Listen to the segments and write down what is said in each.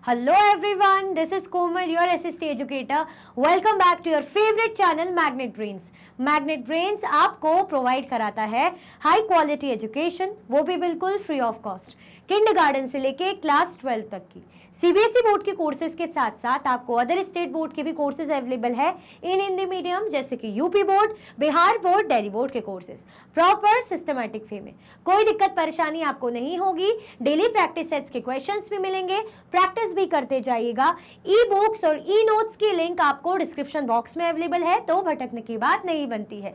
Hello everyone, this is Komal, your SST educator. Welcome back to your favorite channel Magnet Brains. Magnet brains आपको provide कराता है high quality education, वो भी बिल्कुल free of cost, kindergarten से लेके class 12 तक की सीबीएसई बोर्ड के कोर्सेज के साथ साथ आपको अदर स्टेट बोर्ड के भी कोर्सेज अवेलेबल है इन हिंदी मीडियम, जैसे कि UP board, Bihar board, Delhi board के कोर्सेज प्रॉपर सिस्टमैटिक वे में। कोई दिक्कत परेशानी आपको नहीं होगी। डेली प्रैक्टिस सेट्स के क्वेश्चंस भी मिलेंगे, प्रैक्टिस भी करते जाइएगा। ई बुक्स और ई नोट्स की लिंक आपको डिस्क्रिप्शन बॉक्स में अवेलेबल है, तो भटकने की बात नहीं बनती है।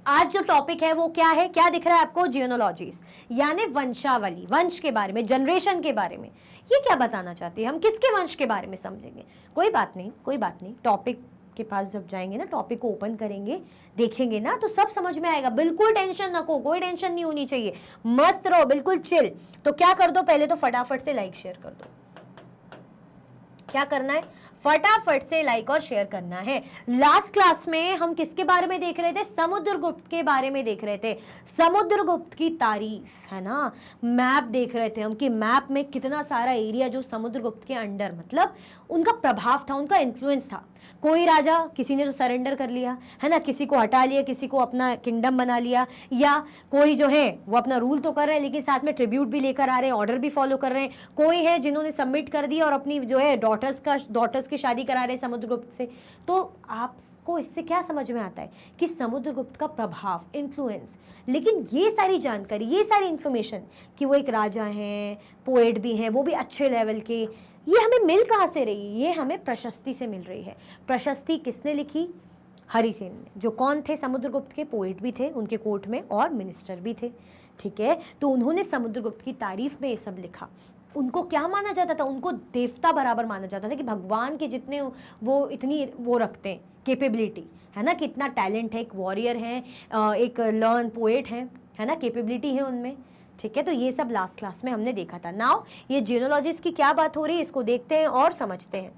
आज जो टॉपिक है वो क्या है, क्या दिख रहा है आपको? जियोनोलॉजीज, यानी वंशावली, वंश के बारे में, जनरेशन के बारे में। ये क्या बताना चाहती है, हम किसके वंश के बारे में समझेंगे? कोई बात नहीं, टॉपिक के पास जब जाएंगे ना, टॉपिक को ओपन करेंगे, देखेंगे ना, तो सब समझ में आएगा। बिल्कुल टेंशन ना को, कोई टेंशन नहीं होनी चाहिए, मस्त रहो, बिल्कुल चिल। तो क्या कर दो, पहले तो फटाफट से लाइक शेयर कर दो। क्या करना है? फटाफट से लाइक और शेयर करना है। लास्ट क्लास में हम किसके बारे में देख रहे थे? समुद्रगुप्त के बारे में देख रहे थे। समुद्रगुप्त की तारीफ, है ना, मैप देख रहे थे हम कि मैप में कितना सारा एरिया जो समुद्रगुप्त के अंडर, मतलब उनका प्रभाव था, उनका इन्फ्लुएंस था। कोई राजा, किसी ने तो सरेंडर कर लिया, है ना, किसी को हटा लिया, किसी को अपना किंगडम बना लिया, या कोई जो है वो अपना रूल तो कर रहे हैं लेकिन साथ में ट्रिब्यूट भी लेकर आ रहे हैं, ऑर्डर भी फॉलो कर रहे हैं। कोई है जिन्होंने सबमिट कर दिया और अपनी जो है डॉटर्स की शादी करा रहे हैं समुद्रगुप्त से। तो आपको इससे क्या समझ में आता है कि समुद्रगुप्त का प्रभाव, इन्फ्लुएंस। लेकिन ये सारी जानकारी, ये सारी इंफॉर्मेशन कि वो एक राजा हैं, पोएट भी हैं, वो भी अच्छे लेवल के, ये हमें मिल कहाँ से रही है? ये हमें प्रशस्ति से मिल रही है। प्रशस्ति किसने लिखी? हरिसेन ने, जो कौन थे? समुद्रगुप्त के पोएट भी थे उनके कोर्ट में और मिनिस्टर भी थे, ठीक है। तो उन्होंने समुद्रगुप्त की तारीफ में ये सब लिखा। उनको क्या माना जाता था? उनको देवता बराबर माना जाता था, कि भगवान के जितने वो इतनी वो रखते हैं कैपेबिलिटी, है ना, कितना टैलेंट है, एक वॉरियर है, एक लर्न पोएट है ना, कैपेबिलिटी है उनमें, ठीक है। तो ये सब लास्ट क्लास में हमने देखा था। नाउ ये जियोलॉजिस्ट की क्या बात हो रही है, इसको देखते हैं और समझते हैं।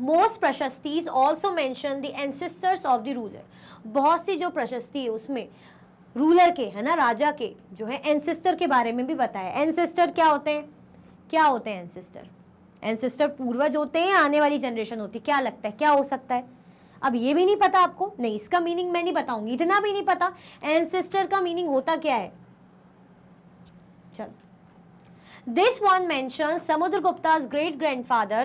Most prashastis also mention the ancestors of the ruler. बहुत सी जो प्रशस्ति है उसमें रूलर के, है ना, राजा के जो है एंसेस्टर के बारे में भी बताया। एंसेस्टर क्या होते हैं? क्या होते हैं एंसेस्टर? एंसेस्टर पूर्वज होते हैं, आने वाली जनरेशन होती है। क्या लगता है क्या हो सकता है? अब ये भी नहीं पता आपको? नहीं, इसका मीनिंग मैं नहीं बताऊंगी, इतना भी नहीं पता एंसेस्टर का मीनिंग होता क्या है। चल, This one mentions Samudragupta's great grandfather,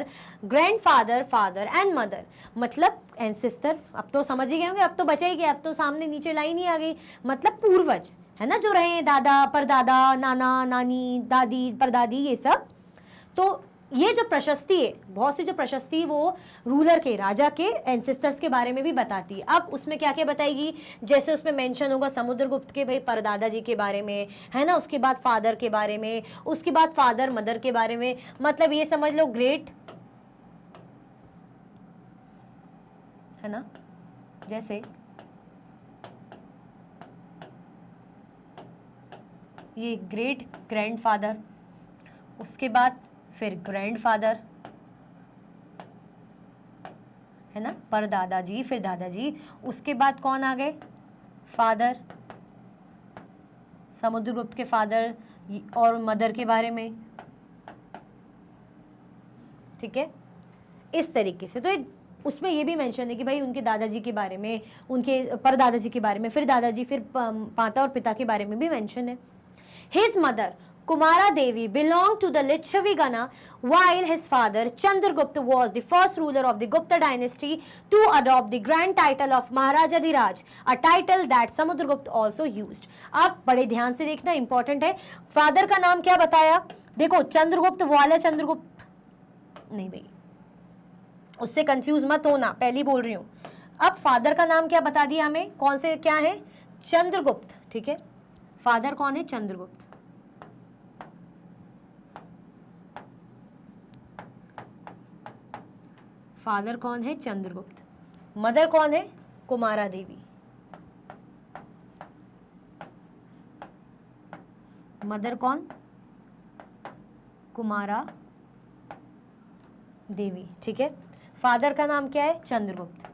father and mother। मतलब ancestor, अब तो समझ ही गए होंगे, अब तो बचा ही गया, अब तो सामने नीचे लाइन ही आ गई। मतलब पूर्वज, है ना, जो रहे, दादा, परदादा, नाना, नानी, दादी, परदादी, ये सब। तो ये जो प्रशस्ति है, बहुत सी जो प्रशस्ति, वो रूलर के, राजा के एंसेस्टर्स के बारे में भी बताती है। अब उसमें क्या क्या बताएगी? जैसे उसमें मेंशन होगा समुद्रगुप्त के भाई परदादा जी के बारे में, है ना, उसके बाद फादर के बारे में, उसके बाद फादर मदर के बारे में। मतलब ये समझ लो ग्रेट, है ना, जैसे ये ग्रेट ग्रैंडफादर, उसके बाद फिर ग्रैंडफादर, है ना, परदादा जी, फिर दादाजी, उसके बाद कौन आ गए? फादर, समुद्रगुप्त के फादर और मदर के बारे में, ठीक है, इस तरीके से। तो उसमें ये भी मेंशन है कि भाई उनके दादाजी के बारे में, उनके परदादाजी के बारे में, फिर दादाजी, फिर माता और पिता के बारे में भी मेंशन है। His mother Kumara Devi belonged to the Licchavi Gana, while his father Chandragupta was the first ruler of the Gupta dynasty to adopt the grand title of Maharajadhiraj, a title that Samudragupta also used। आप बड़े ध्यान से देखना, important है। Father का नाम क्या बताया? देखो, चंद्रगुप्त वाला चंद्रगुप्त नहीं भाई, उससे कंफ्यूज मत होना, पहली बोल रही हूँ। अब फादर का नाम क्या बता दिया हमें? कौन से क्या है? चंद्रगुप्त, ठीक है। फादर कौन है? चंद्रगुप्त। फादर कौन है? चंद्रगुप्त। मदर कौन है? कुमारा देवी। मदर कौन? कुमारा देवी, ठीक है। फादर का नाम क्या है? चंद्रगुप्त।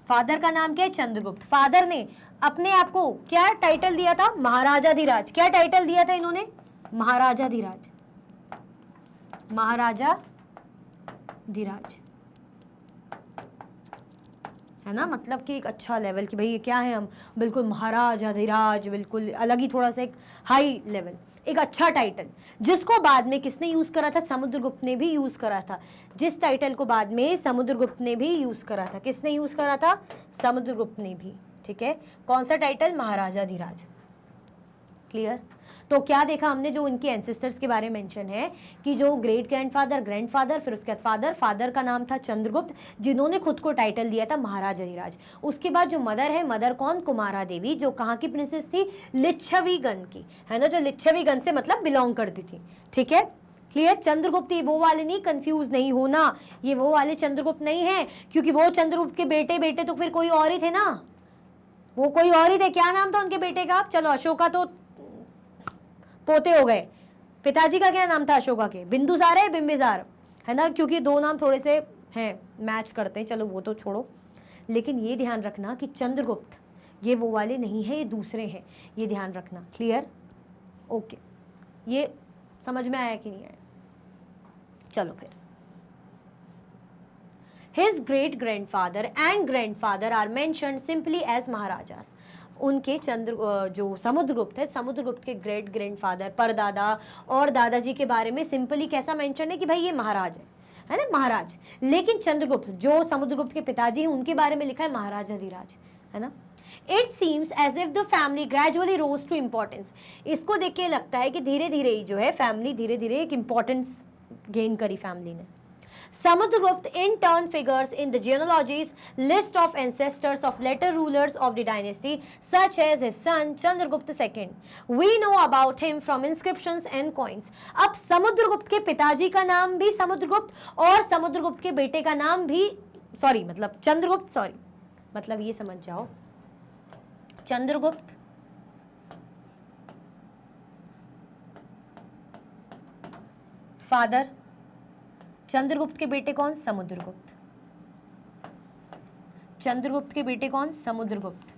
फादर का नाम क्या है? चंद्रगुप्त। फादर ने अपने आप को क्या टाइटल दिया था? महाराजाधिराज। क्या टाइटल दिया था इन्होंने? महाराजाधिराज। महाराजा धीराज, है ना, मतलब कि एक अच्छा लेवल कि भाई ये क्या है, हम बिल्कुल महाराजा धीराज, बिल्कुल अलग ही थोड़ा सा एक हाई लेवल, एक अच्छा टाइटल, जिसको बाद में किसने यूज करा था, समुद्रगुप्त ने भी यूज करा था। जिस टाइटल को बाद में समुद्रगुप्त ने भी यूज करा था, किसने यूज करा था, समुद्रगुप्त ने भी, ठीक है। कौन सा टाइटल, महाराजा धीराज, क्लियर। तो क्या देखा हमने, जो उनके एंसेस्टर्स के बारे में मेंशन है कि जो ग्रेट ग्रैंडफादर, फिर उसके बाद फादर का नाम था चंद्रगुप्त, जिन्होंने खुद को टाइटल दिया था महाराजा धीराज। उसके बाद जो मदर है, मदर कौन, कुमारा देवी, जो कहाँ की प्रिंसेस थी, लिच्छवीगण की, है ना, जो लिच्छवीगण से मतलब बिलोंग करती थी, ठीक है, क्लियर। चंद्रगुप्त ये वो वाले नहीं, कंफ्यूज नहीं होना, ये वो वाले चंद्रगुप्त नहीं है, क्योंकि वो चंद्रगुप्त के बेटे तो फिर कोई और ही थे ना, वो कोई और ही थे। क्या नाम था उनके बेटे का, चलो अशोका तो पोते हो गए, पिताजी का क्या नाम था अशोका के, बिंदुसार है बिंबिसार, है ना, क्योंकि दो नाम थोड़े से हैं, मैच करते हैं, चलो वो तो छोड़ो। लेकिन ये ध्यान रखना कि चंद्रगुप्त ये वो वाले नहीं है, ये दूसरे हैं, ये ध्यान रखना, क्लियर, ओके। ये समझ में आया कि नहीं आया, चलो फिर। His great grandfather and grandfather are mentioned simply as महाराजास। उनके जो समुद्रगुप्त है, समुद्रगुप्त के ग्रेट ग्रैंडफादर, परदादा और दादाजी के बारे में सिंपली कैसा मेंशन है कि भाई ये महाराज है ना, महाराज। लेकिन चंद्रगुप्त जो समुद्रगुप्त के पिताजी हैं, उनके बारे में लिखा है महाराजा धीराज, है ना। It seems as if the family gradually rose to importance. इसको देख के लगता है कि धीरे धीरे ही जो है फैमिली धीरे धीरे एक इम्पोर्टेंस गेन करी फैमिली ने। Samudragupta in turn figures in the genealogies list of ancestors of later rulers of the dynasty, such as his son Chandragupta II. We know about him from inscriptions and coins. अब समुद्रगुप्त के पिताजी का नाम भी समुद्रगुप्त और समुद्रगुप्त के बेटे का नाम भी चंद्रगुप्त, मतलब ये समझ जाओ, चंद्रगुप्त फादर, चंद्रगुप्त के बेटे कौन, समुद्रगुप्त, चंद्रगुप्त के बेटे कौन, समुद्रगुप्त,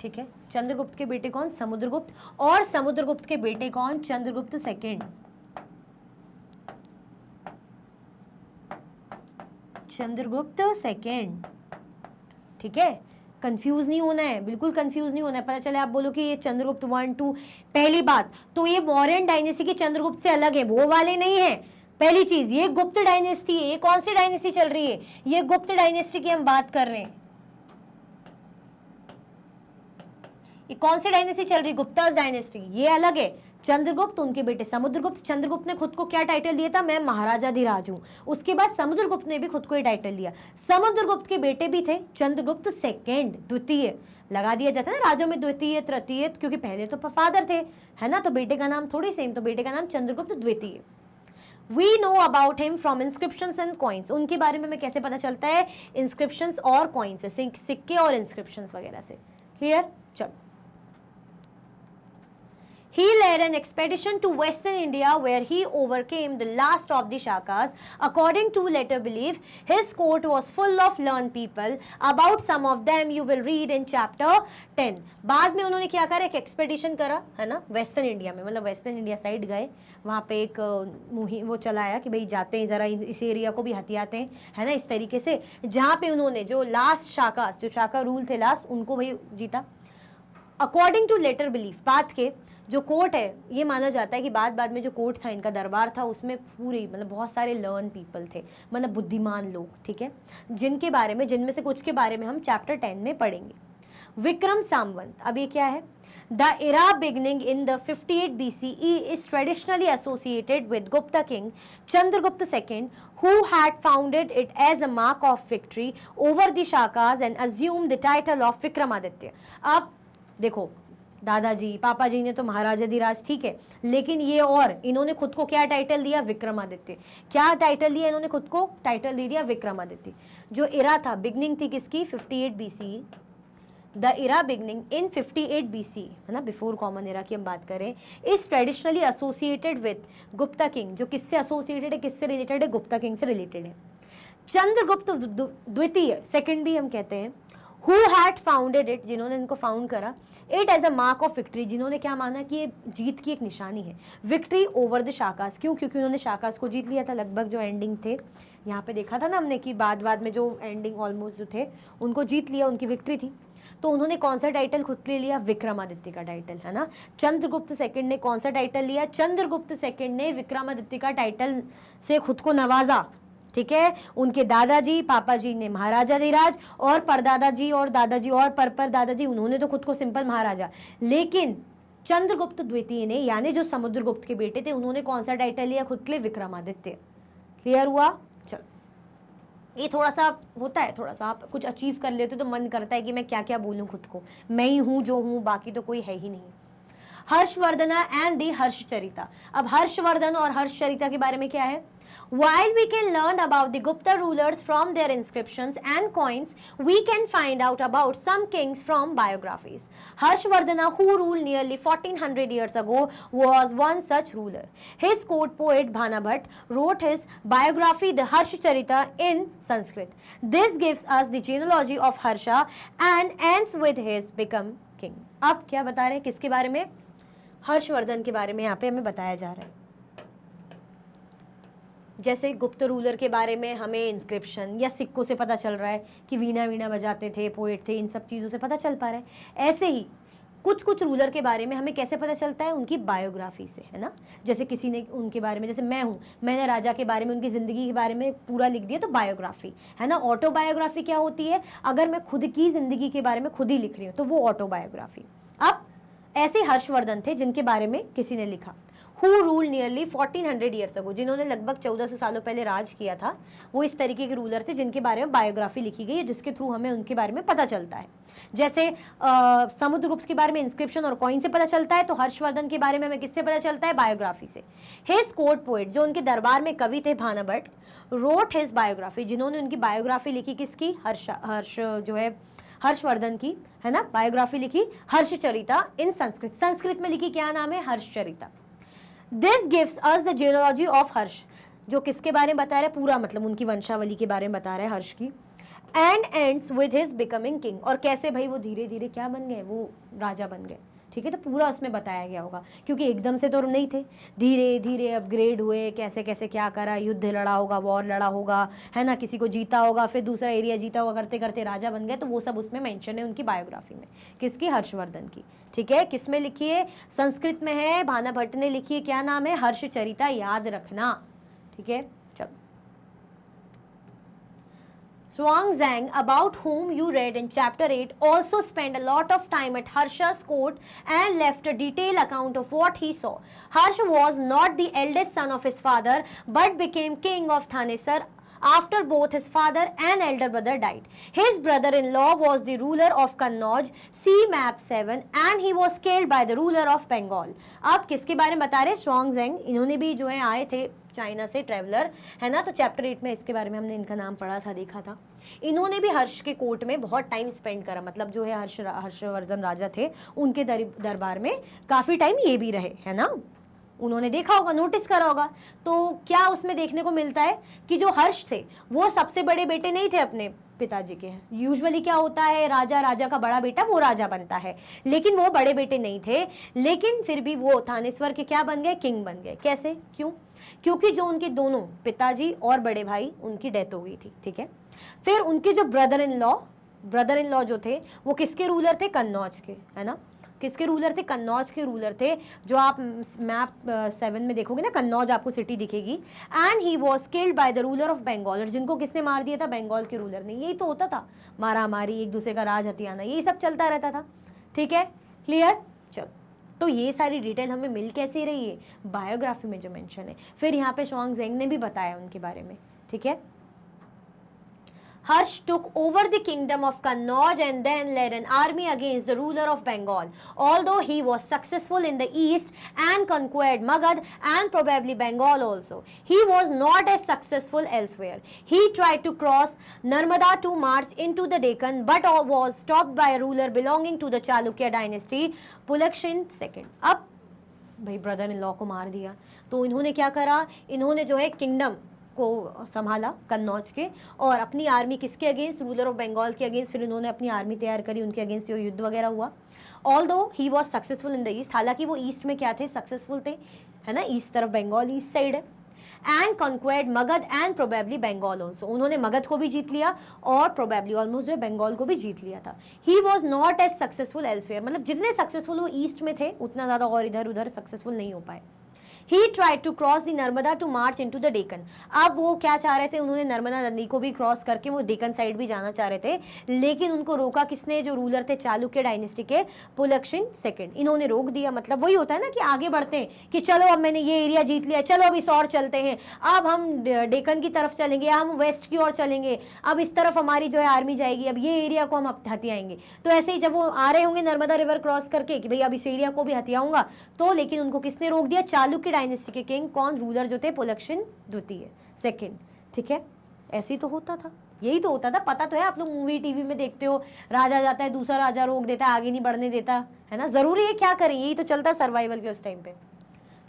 ठीक है, चंद्रगुप्त के बेटे कौन, समुद्रगुप्त, और समुद्रगुप्त के बेटे कौन, चंद्रगुप्त सेकंड, चंद्रगुप्त सेकंड, ठीक है। कंफ्यूज नहीं होना है, बिल्कुल कंफ्यूज नहीं होना है। पता चले आप बोलो कि ये चंद्रगुप्त 1 2, पहली बात तो ये मौर्यन डायनेस्टी के चंद्रगुप्त से अलग है, वो वाले नहीं है। पहली चीज, ये गुप्त डायनेस्टी है। ये कौन सी डायनेस्टी चल रही है, ये गुप्त डायनेस्टी की हम बात कर रहे हैं। ये कौन सी डायनेस्टी चल रही है, गुप्तास डायनेस्टी, ये अलग है। चंद्रगुप्त, उनके बेटे समुद्रगुप्त। चंद्रगुप्त ने खुद को क्या टाइटल दिया था, मैं महाराजा धीराज हूं। उसके बाद समुद्रगुप्त ने भी खुद को ये टाइटल दिया। समुद्रगुप्त के बेटे भी थे, चंद्रगुप्त सेकंड, द्वितीय लगा दिया जाता है ना राजों में, द्वितीय तृतीय, क्योंकि पहले तो फादर थे, है ना, तो बेटे का नाम थोड़ी सेम, तो बेटे का नाम चंद्रगुप्त द्वितीय। We know about him from inscriptions and coins. उनके बारे में हमें कैसे पता चलता है, इंस्क्रिप्शंस और कॉइन से, सिक्के और इंस्क्रिप्शंस वगैरह से, क्लियर। चलो, he led an expedition to western India where he overcame the last of the Shakas. According to later belief, his court was full of learned people. About some of them you will read in chapter 10. बाद में उन्होंने क्या करा, एक expedition करा, है ना, western India में, मतलब वेस्टर्न इंडिया साइड गए, वहाँ पे एक मुहिम वो चलाया कि भाई जाते हैं जरा इस एरिया को भी हथियाते हैं, है ना, इस तरीके से, जहाँ पे उन्होंने जो लास्ट शाका, जो शाका रूल थे लास्ट, उनको भाई जीता। अकॉर्डिंग टू लेटर बिलीफ, बाद के जो कोर्ट है, ये माना जाता है कि बाद में जो कोर्ट था, इनका दरबार था, उसमें पूरी मतलब बहुत सारे लर्न पीपल थे, मतलब बुद्धिमान लोग, ठीक है, जिनके बारे में, जिनमें से कुछ के बारे में हम चैप्टर 10 में पढ़ेंगे। विक्रम संवत, अब ये क्या है, the era beginning in the 58 BCE is traditionally associated with Gupta king Chandragupta II, who had founded it as a mark of victory over the Shakas and assumed the title of Vikramaditya। अब देखो, दादाजी पापा जी ने तो महाराजा धीराज, ठीक है, लेकिन ये और इन्होंने खुद को क्या टाइटल दिया, विक्रमादित्य। क्या टाइटल दिया इन्होंने खुद को, टाइटल दे दिया विक्रमादित्य। जो इरा था, बिगनिंग थी किसकी, 58 BCE, the era beginning in 58 BCE, है ना, बिफोर कॉमन इरा की हम बात करें, is traditionally associated with Gupta king. जो किससे एसोसिएटेड है, किससे रिलेटेड है, गुप्ता किंग से रिलेटेड है। चंद्रगुप्त द्वितीय, सेकंड भी हम कहते हैं, हु हैड फाउंडेड इट, जिन्होंने इनको फाउंड करा, it as a mark of victory, जिन्होंने क्या माना कि ये जीत की एक निशानी है, विक्ट्री ओवर द शाकास, क्यों, क्योंकि उन्होंने शाकास को जीत लिया था, लगभग जो एंडिंग थे यहाँ पे देखा था ना हमने कि बाद में जो एंडिंग ऑलमोस्ट जो थे उनको जीत लिया, उनकी विक्ट्री थी। तो उन्होंने कौन सा टाइटल खुद ले लिया, विक्रमादित्य का टाइटल, है ना। चंद्रगुप्त सेकंड ने कौन सा टाइटल लिया, चंद्रगुप्त सेकंड ने विक्रमादित्य का टाइटल से खुद को नवाजा, ठीक है। उनके दादाजी पापा जी ने महाराजा धीराज, और परदादा जी और दादाजी और पर दादाजी उन्होंने तो खुद को सिंपल महाराजा, लेकिन चंद्रगुप्त द्वितीय ने यानी जो समुद्रगुप्त के बेटे थे उन्होंने कौन सा टाइटल लिया खुद के लिए, विक्रमादित्य। क्लियर हुआ। चलो, ये थोड़ा सा होता है, थोड़ा सा आप कुछ अचीव कर लेते तो मन करता है कि मैं क्या क्या बोलूं खुद को, मैं ही हूं जो हूं, बाकी तो कोई है ही नहीं। Harshavardhana and the Harshacharita. अब हर्षवर्धन और हर्षचरिता के बारे में क्या है, while we can learn about the Gupta rulers from their inscriptions and coins, we can find out about some kings from biographies. Harshvardhana, who ruled nearly 1400 years ago, was one such ruler. His court poet Bhanabhat wrote his biography, the Harshcharita, in Sanskrit. This gives us the genealogy of Harsha and ends with his become king. अब क्या बता रहे हैं, किसके बारे में, हर्षवर्धन के बारे में यहाँ पे हमें बताया जा रहा है। जैसे गुप्त रूलर के बारे में हमें इंस्क्रिप्शन या सिक्कों से पता चल रहा है कि वीणा बजाते थे, पोएट थे, इन सब चीज़ों से पता चल पा रहा है। ऐसे ही कुछ रूलर के बारे में हमें कैसे पता चलता है, उनकी बायोग्राफी से, है ना। जैसे किसी ने उनके बारे में, जैसे मैं हूँ, मैंने राजा के बारे में, उनकी ज़िंदगी के बारे में पूरा लिख दिया, तो बायोग्राफी, है ना। ऑटोबायोग्राफी क्या होती है, अगर मैं खुद की ज़िंदगी के बारे में खुद ही लिख रही हूँ तो वो ऑटोबायोग्राफी। अब ऐसे हर्षवर्धन थे जिनके बारे में किसी ने लिखा, Who ruled nearly 1400 years ago, जिन्होंने लगभग 1400 सालों पहले राज किया था, वो इस तरीके के रूलर थे जिनके बारे में बायोग्राफी लिखी गई है, जिसके थ्रू हमें उनके बारे में पता चलता है। जैसे समुद्रगुप्त के बारे में इंस्क्रिप्शन और कॉइन से पता चलता है, तो हर्षवर्धन के बारे में हमें किससे पता चलता है, बायोग्राफी से। हिज कोर्ट पोएट, जो उनके दरबार में कवि थे भानाभट्ट, रोट हिज बायोग्राफी, जिन्होंने उनकी बायोग्राफी लिखी, किसकी, हर्ष जो है हर्षवर्धन की, है ना, बायोग्राफी लिखी, हर्षचरिता इन संस्कृत, संस्कृत में लिखी, क्या नाम है, Harshacharita. This gives us the geology of Harsha, जो किसके बारे में बता रहा है, पूरा मतलब उनकी वंशावली के बारे में बता रहा है हर्ष की। And ends with his becoming king, और कैसे भाई वो धीरे धीरे क्या बन गए, वो राजा बन गए, ठीक है। तो पूरा उसमें बताया गया होगा, क्योंकि एकदम से तो नहीं थे, धीरे धीरे अपग्रेड हुए, कैसे कैसे क्या करा, युद्ध लड़ा होगा, वॉर लड़ा होगा, है ना, किसी को जीता होगा, फिर दूसरा एरिया जीता होगा, करते करते राजा बन गए। तो वो सब उसमें मेंशन है उनकी बायोग्राफी में, किसकी, हर्षवर्धन की, ठीक है। किस में लिखी है, संस्कृत में है, भानाभट्ट ने लिखी है, क्या नाम है, हर्षचरिता, याद रखना, ठीक है। चलो, Xuanzang, about whom you read in chapter 8, also spent a lot of time at Harsha's court and left a detailed account of what he saw. Harsha was not the eldest son of his father, but became king of Thanesar after both his father and elder brother died. His brother-in-law was the ruler of Kannauj, see map 7, and he was killed by the ruler of Bengal. अब किसके बारे में बता रहे, Xuanzang, इन्होंने भी जो है आए थे चाइना से, ट्रेवलर, है ना। तो चैप्टर 8 में इसके बारे में हमने इनका नाम पढ़ा था, देखा था। इन्होंने भी हर्ष के कोर्ट में बहुत टाइम स्पेंड करा, मतलब जो है हर्षवर्धन राजा थे उनके दरबार में काफ़ी टाइम ये भी रहे, है ना। उन्होंने देखा होगा, नोटिस करा होगा। तो क्या उसमें देखने को मिलता है कि जो हर्ष थे वो सबसे बड़े बेटे नहीं थे अपने पिताजी के। यूजुअली क्या होता है, राजा का बड़ा बेटा वो राजा बनता है, लेकिन वो बड़े बेटे नहीं थे, लेकिन फिर भी वो थानेश्वर के क्या बन गए, किंग बन गए। कैसे, क्यों, क्योंकि जो उनके दोनों पिताजी और बड़े भाई, उनकी डेथ हो गई थी, ठीक है। फिर उनके जो ब्रदर इन लॉ जो थे वो किसके रूलर थे, कन्नौज के, है ना। किसके रूलर थे, कन्नौज के रूलर थे। जो आप मैप 7 में देखोगे ना, कन्नौज आपको सिटी दिखेगी। And he was killed by the ruler of Bengal, और जिनको किसने मार दिया था, बंगाल के रूलर ने। यही तो होता था, मारा मारी, एक दूसरे का राज हथियाना, यही सब चलता रहता था, ठीक है। क्लियर। चलो, तो ये सारी डिटेल हमें मिल कैसे रही है, बायोग्राफी में जो मेंशन है। फिर यहाँ पे Xuanzang ने भी बताया उनके बारे में, ठीक है। Harsh took over the kingdom of Kannauj and then led an army against the ruler of Bengal. Although he was successful in the east and conquered Magad and probably Bengal also, he was not as successful elsewhere. He tried to cross Narmada to march into the Deccan, but was stopped by a ruler belonging to the Chalukya dynasty, Pulakshin II. अब भाई brother in law को मार दिया, तो इन्होंने क्या करा, इन्होंने जो है किंगडम को संभाला कन्नौज के, और अपनी आर्मी किसके अगेंस्ट, रूलर ऑफ बंगाल के अगेंस्ट फिर इन्होंने अपनी आर्मी तैयार करी, उनके अगेंस्ट जो युद्ध वगैरह हुआ। Although he was successful in the east, हालांकि वो ईस्ट में क्या थे, सक्सेसफुल थे, है ना, ईस्ट तरफ बंगाल ईस्ट साइड है। And conquered Magadha and probably Bengal also, उन्होंने मगध को भी जीत लिया और प्रोबेबली ऑलमोस्ट जो है बंगाल को भी जीत लिया था। He was not as successful elsewhere, मतलब जितने सक्सेसफुल वो ईस्ट में थे उतना ज़्यादा और इधर उधर सक्सेसफुल नहीं हो पाए। He tried to cross the Narmada to march into the Deccan, अब वो क्या चाह रहे थे, उन्होंने नर्मदा नदी को भी क्रॉस करके वो डेक्कन साइड भी जाना चाह रहे थे, लेकिन उनको रोका किसने, जो रूलर थे चालुक्य डायनेस्टी के पुलकेशिन सेकंड, इन्होंने रोक दिया। मतलब वही होता है ना कि आगे बढ़ते हैं कि चलो अब मैंने ये एरिया जीत लिया, चलो अब इस और चलते हैं, अब हम डेक्कन की तरफ चलेंगे, हम वेस्ट की ओर चलेंगे, अब इस तरफ हमारी जो है आर्मी जाएगी, अब ये एरिया को हम हथियाएंगे। तो ऐसे ही जब वो आ रहे होंगे नर्मदा रिवर क्रॉस करके कि भाई अब इस एरिया को भी हथियाऊंगा, तो लेकिन उनको किसने रोक दिया, चालुक्य डायनेस्टी के किंग, कौन, रूलर जो थे पुलकेशिन द्वितीय सेकंड। ठीक है, ऐसे ही तो होता था, यही तो होता था, पता तो है, आप लोग मूवी टीवी में देखते हो, राजा जाता है दूसरा राजा रोक देता है, आगे नहीं बढ़ने देता, है ना, जरूरी है क्या करें, यही तो चलता सर्वाइवल के उस टाइम पे।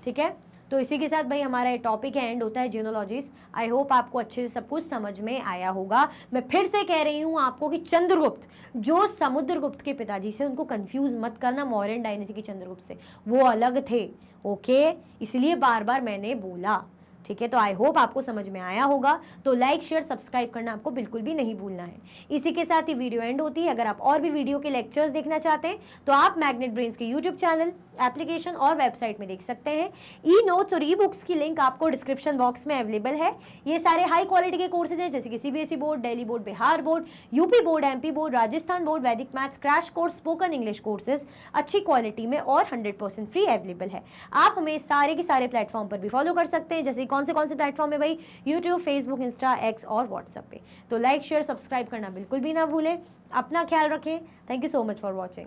ठीक है, तो इसी के साथ भाई हमारा ये टॉपिक है एंड होता है जियोलॉजीज। आई होप आपको अच्छे से सब कुछ समझ में आया होगा। मैं फिर से कह रही हूँ आपको कि चंद्रगुप्त जो समुद्रगुप्त के पिताजी से, उनको कंफ्यूज मत करना मौर्यन डायनेस्टी के चंद्रगुप्त से, वो अलग थे। ओके, इसलिए बार बार मैंने बोला। ठीक है, तो आई होप आपको समझ में आया होगा। तो लाइक शेयर सब्सक्राइब करना आपको बिल्कुल भी नहीं भूलना है। इसी के साथ ही वीडियो एंड होती है। अगर आप और भी वीडियो के लेक्चर्स देखना चाहते हैं तो आप मैग्नेट ब्रेन्स के यूट्यूब चैनल, एप्लीकेशन और वेबसाइट में देख सकते हैं। ई नोट्स और ई बुक्स की लिंक आपको डिस्क्रिप्शन बॉक्स में अवेलेबल है। ये सारे हाई क्वालिटी के कोर्सेज हैं, जैसे कि CBSE board, Delhi board, Bihar board, UP board, MP board, Rajasthan board, Vedic maths, crash course, spoken English courses अच्छी क्वालिटी में और 100% फ्री अवेलेबल है। आप हमें सारे के सारे प्लेटफॉर्म पर भी फॉलो कर सकते हैं, जैसे कौन से प्लेटफॉर्म है भाई, यूट्यूब, फेसबुक, इंस्टा, एक्स और व्हाट्सएप पे। तो लाइक शेयर सब्सक्राइब करना बिल्कुल भी ना भूलें। अपना ख्याल रखें। Thank you so much for watching.